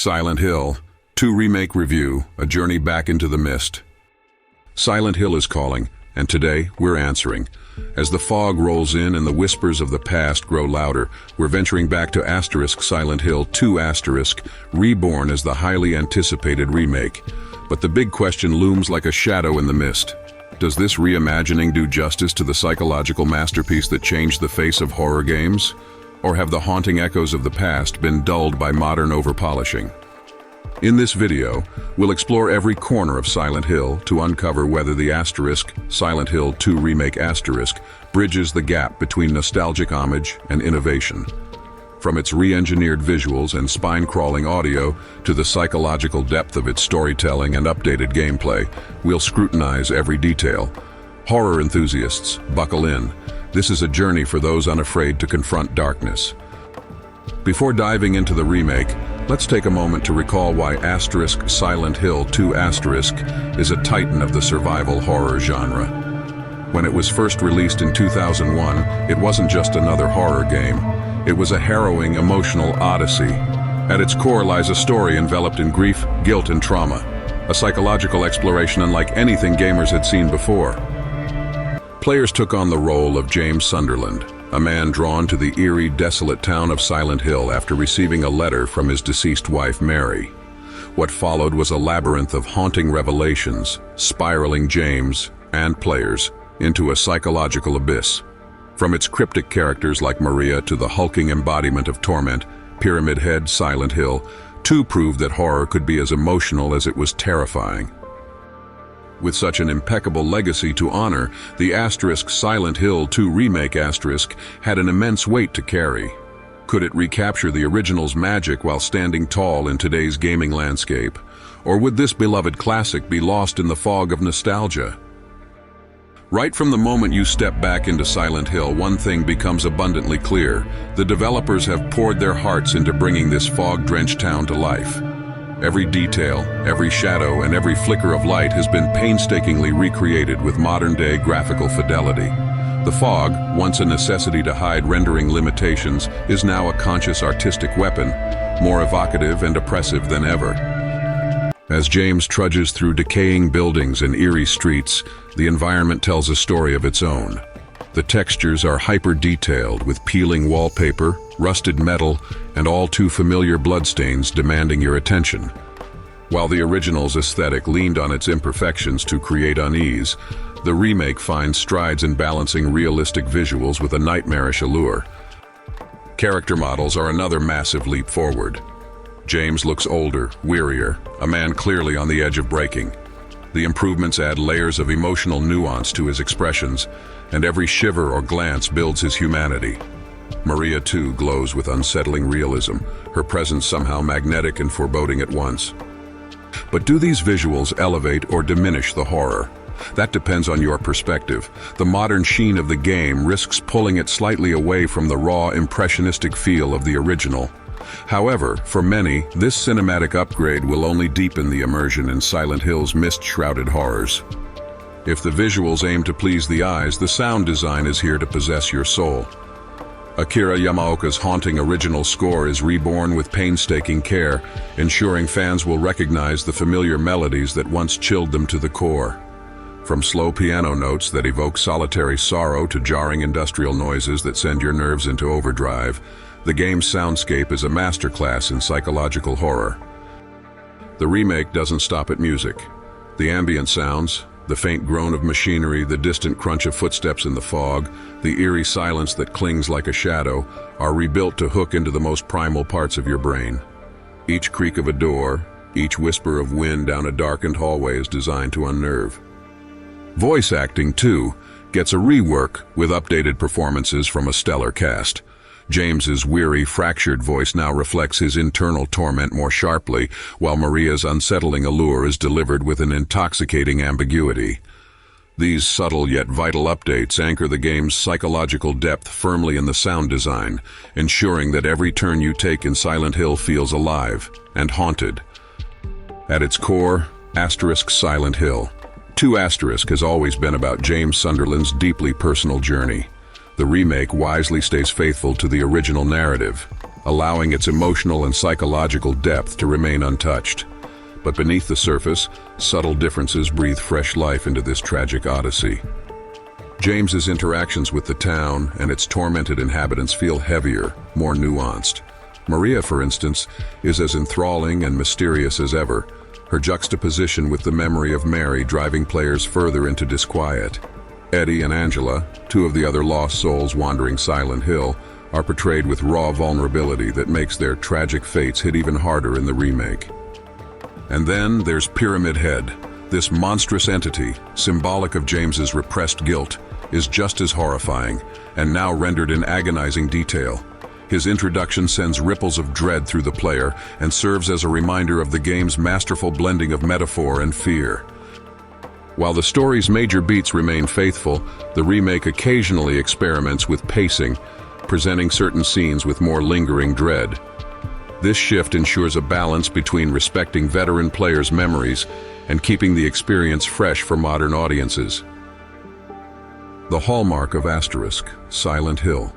Silent Hill 2 Remake Review, a journey back into the mist. Silent Hill is calling, and today we're answering. As the fog rolls in and the whispers of the past grow louder, we're venturing back to Silent Hill 2 Reborn as the highly anticipated remake. But the big question looms like a shadow in the mist. Does this reimagining do justice to the psychological masterpiece that changed the face of horror games? Or have the haunting echoes of the past been dulled by modern overpolishing? In this video, we'll explore every corner of Silent Hill to uncover whether the Silent Hill 2 Remake bridges the gap between nostalgic homage and innovation. From its re-engineered visuals and spine-crawling audio to the psychological depth of its storytelling and updated gameplay, we'll scrutinize every detail. Horror enthusiasts, buckle in. This is a journey for those unafraid to confront darkness. Before diving into the remake, let's take a moment to recall why Silent Hill 2 is a titan of the survival horror genre. When it was first released in 2001, it wasn't just another horror game. It was a harrowing, emotional odyssey. At its core lies a story enveloped in grief, guilt, and trauma, a psychological exploration unlike anything gamers had seen before. Players took on the role of James Sunderland, a man drawn to the eerie, desolate town of Silent Hill after receiving a letter from his deceased wife, Mary. What followed was a labyrinth of haunting revelations, spiraling James and players into a psychological abyss. From its cryptic characters like Maria to the hulking embodiment of torment, Pyramid Head Silent Hill 2 proved that horror could be as emotional as it was terrifying. With such an impeccable legacy to honor, the Silent Hill 2 Remake had an immense weight to carry. Could it recapture the original's magic while standing tall in today's gaming landscape? Or would this beloved classic be lost in the fog of nostalgia? Right from the moment you step back into Silent Hill, one thing becomes abundantly clear. The developers have poured their hearts into bringing this fog-drenched town to life. Every detail, every shadow, and every flicker of light has been painstakingly recreated with modern-day graphical fidelity. The fog, once a necessity to hide rendering limitations, is now a conscious artistic weapon, more evocative and oppressive than ever. As James trudges through decaying buildings and eerie streets, the environment tells a story of its own. The textures are hyper-detailed, with peeling wallpaper, rusted metal, and all too familiar bloodstains demanding your attention. While the original's aesthetic leaned on its imperfections to create unease, the remake finds strides in balancing realistic visuals with a nightmarish allure. Character models are another massive leap forward. James looks older, wearier, a man clearly on the edge of breaking. The improvements add layers of emotional nuance to his expressions, and every shiver or glance builds his humanity. Maria, too, glows with unsettling realism, her presence somehow magnetic and foreboding at once. But do these visuals elevate or diminish the horror? That depends on your perspective. The modern sheen of the game risks pulling it slightly away from the raw, impressionistic feel of the original. However, for many, this cinematic upgrade will only deepen the immersion in Silent Hill's mist-shrouded horrors. If the visuals aim to please the eyes, the sound design is here to possess your soul. Akira Yamaoka's haunting original score is reborn with painstaking care, ensuring fans will recognize the familiar melodies that once chilled them to the core. From slow piano notes that evoke solitary sorrow to jarring industrial noises that send your nerves into overdrive, the game's soundscape is a masterclass in psychological horror. The remake doesn't stop at music. The ambient sounds, the faint groan of machinery, the distant crunch of footsteps in the fog, the eerie silence that clings like a shadow, are rebuilt to hook into the most primal parts of your brain. Each creak of a door, each whisper of wind down a darkened hallway is designed to unnerve. Voice acting, too, gets a rework with updated performances from a stellar cast. James's weary, fractured voice now reflects his internal torment more sharply, while Maria's unsettling allure is delivered with an intoxicating ambiguity. These subtle yet vital updates anchor the game's psychological depth firmly in the sound design, ensuring that every turn you take in Silent Hill feels alive and haunted. At its core, Silent Hill 2 has always been about James Sunderland's deeply personal journey. The remake wisely stays faithful to the original narrative, allowing its emotional and psychological depth to remain untouched. But beneath the surface, subtle differences breathe fresh life into this tragic odyssey. James's interactions with the town and its tormented inhabitants feel heavier, more nuanced. Maria, for instance, is as enthralling and mysterious as ever, her juxtaposition with the memory of Mary driving players further into disquiet. Eddie and Angela, two of the other lost souls wandering Silent Hill, are portrayed with raw vulnerability that makes their tragic fates hit even harder in the remake. And then there's Pyramid Head. This monstrous entity, symbolic of James's repressed guilt, is just as horrifying, and now rendered in agonizing detail. His introduction sends ripples of dread through the player and serves as a reminder of the game's masterful blending of metaphor and fear. While the story's major beats remain faithful, the remake occasionally experiments with pacing, presenting certain scenes with more lingering dread. This shift ensures a balance between respecting veteran players' memories and keeping the experience fresh for modern audiences. The hallmark of Asterisk, Silent Hill.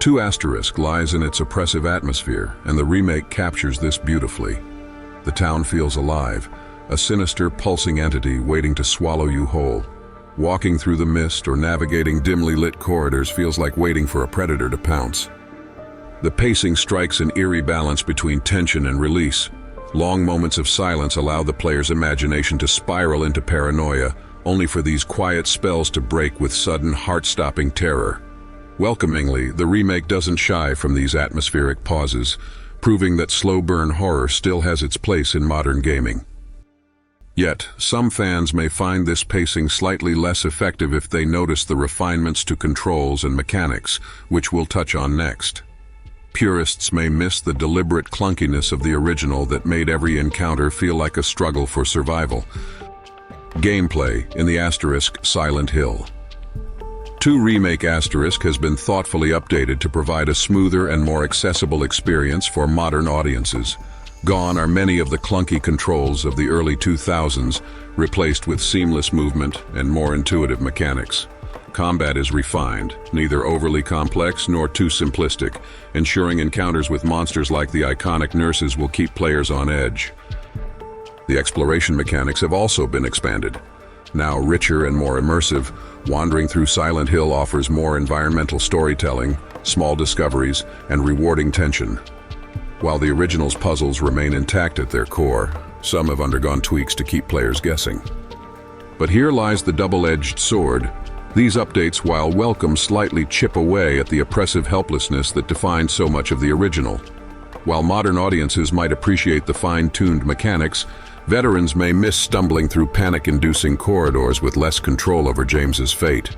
2 Asterisk lies in its oppressive atmosphere, and the remake captures this beautifully. The town feels alive, a sinister, pulsing entity waiting to swallow you whole. Walking through the mist or navigating dimly lit corridors feels like waiting for a predator to pounce. The pacing strikes an eerie balance between tension and release. Long moments of silence allow the player's imagination to spiral into paranoia, only for these quiet spells to break with sudden, heart-stopping terror. Welcomingly, the remake doesn't shy from these atmospheric pauses, proving that slow-burn horror still has its place in modern gaming. Yet, some fans may find this pacing slightly less effective if they notice the refinements to controls and mechanics, which we'll touch on next. Purists may miss the deliberate clunkiness of the original that made every encounter feel like a struggle for survival. Gameplay in the Asterisk Silent Hill. 2 Remake Asterisk has been thoughtfully updated to provide a smoother and more accessible experience for modern audiences. Gone are many of the clunky controls of the early 2000s, replaced with seamless movement and more intuitive mechanics. Combat is refined, neither overly complex nor too simplistic, ensuring encounters with monsters like the iconic nurses will keep players on edge. The exploration mechanics have also been expanded. Now richer and more immersive, wandering through Silent Hill offers more environmental storytelling, small discoveries, and rewarding tension. While the original's puzzles remain intact at their core, some have undergone tweaks to keep players guessing. But here lies the double-edged sword. These updates, while welcome, slightly chip away at the oppressive helplessness that defined so much of the original. While modern audiences might appreciate the fine-tuned mechanics, veterans may miss stumbling through panic-inducing corridors with less control over James's fate.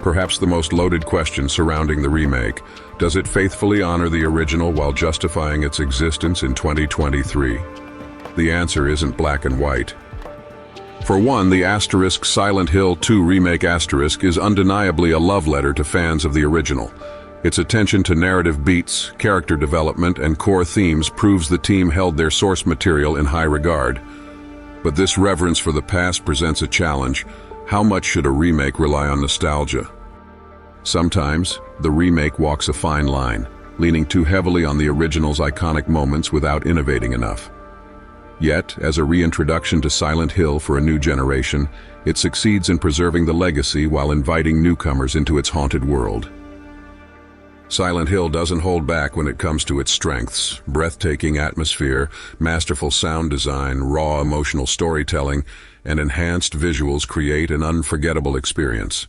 Perhaps the most loaded question surrounding the remake: does it faithfully honor the original while justifying its existence in 2023? The answer isn't black and white. For one, the Asterisk Silent Hill 2 Remake Asterisk is undeniably a love letter to fans of the original. Its attention to narrative beats, character development, and core themes proves the team held their source material in high regard. But this reverence for the past presents a challenge. How much should a remake rely on nostalgia? Sometimes, the remake walks a fine line, leaning too heavily on the original's iconic moments without innovating enough. Yet, as a reintroduction to Silent Hill for a new generation, it succeeds in preserving the legacy while inviting newcomers into its haunted world. Silent Hill doesn't hold back when it comes to its strengths: breathtaking atmosphere, masterful sound design, raw emotional storytelling, and enhanced visuals create an unforgettable experience.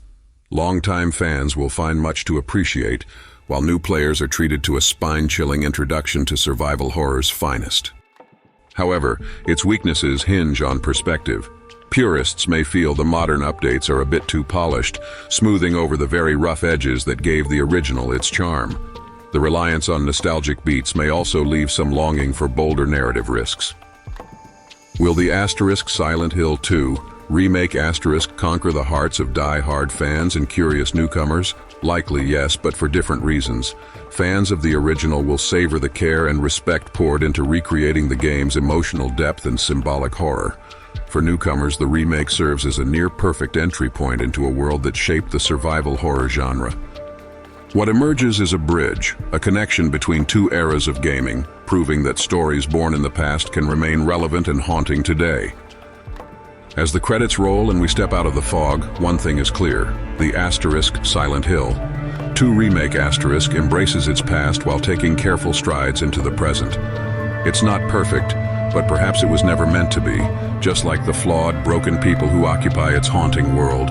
Longtime fans will find much to appreciate, while new players are treated to a spine-chilling introduction to survival horror's finest. However, its weaknesses hinge on perspective. Purists may feel the modern updates are a bit too polished, smoothing over the very rough edges that gave the original its charm. The reliance on nostalgic beats may also leave some longing for bolder narrative risks. Will the Asterisk Silent Hill 2 Remake Asterisk conquer the hearts of die-hard fans and curious newcomers? Likely yes, but for different reasons. Fans of the original will savor the care and respect poured into recreating the game's emotional depth and symbolic horror. For newcomers, the remake serves as a near-perfect entry point into a world that shaped the survival horror genre. What emerges is a bridge, a connection between two eras of gaming, proving that stories born in the past can remain relevant and haunting today. As the credits roll and we step out of the fog, one thing is clear: the asterisk Silent Hill 2 Remake asterisk embraces its past while taking careful strides into the present. It's not perfect, but perhaps it was never meant to be, just like the flawed, broken people who occupy its haunting world.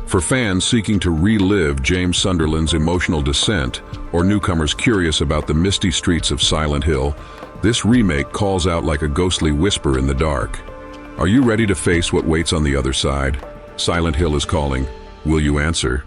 For fans seeking to relive James Sunderland's emotional descent, or newcomers curious about the misty streets of Silent Hill, this remake calls out like a ghostly whisper in the dark. Are you ready to face what waits on the other side? Silent Hill is calling. Will you answer?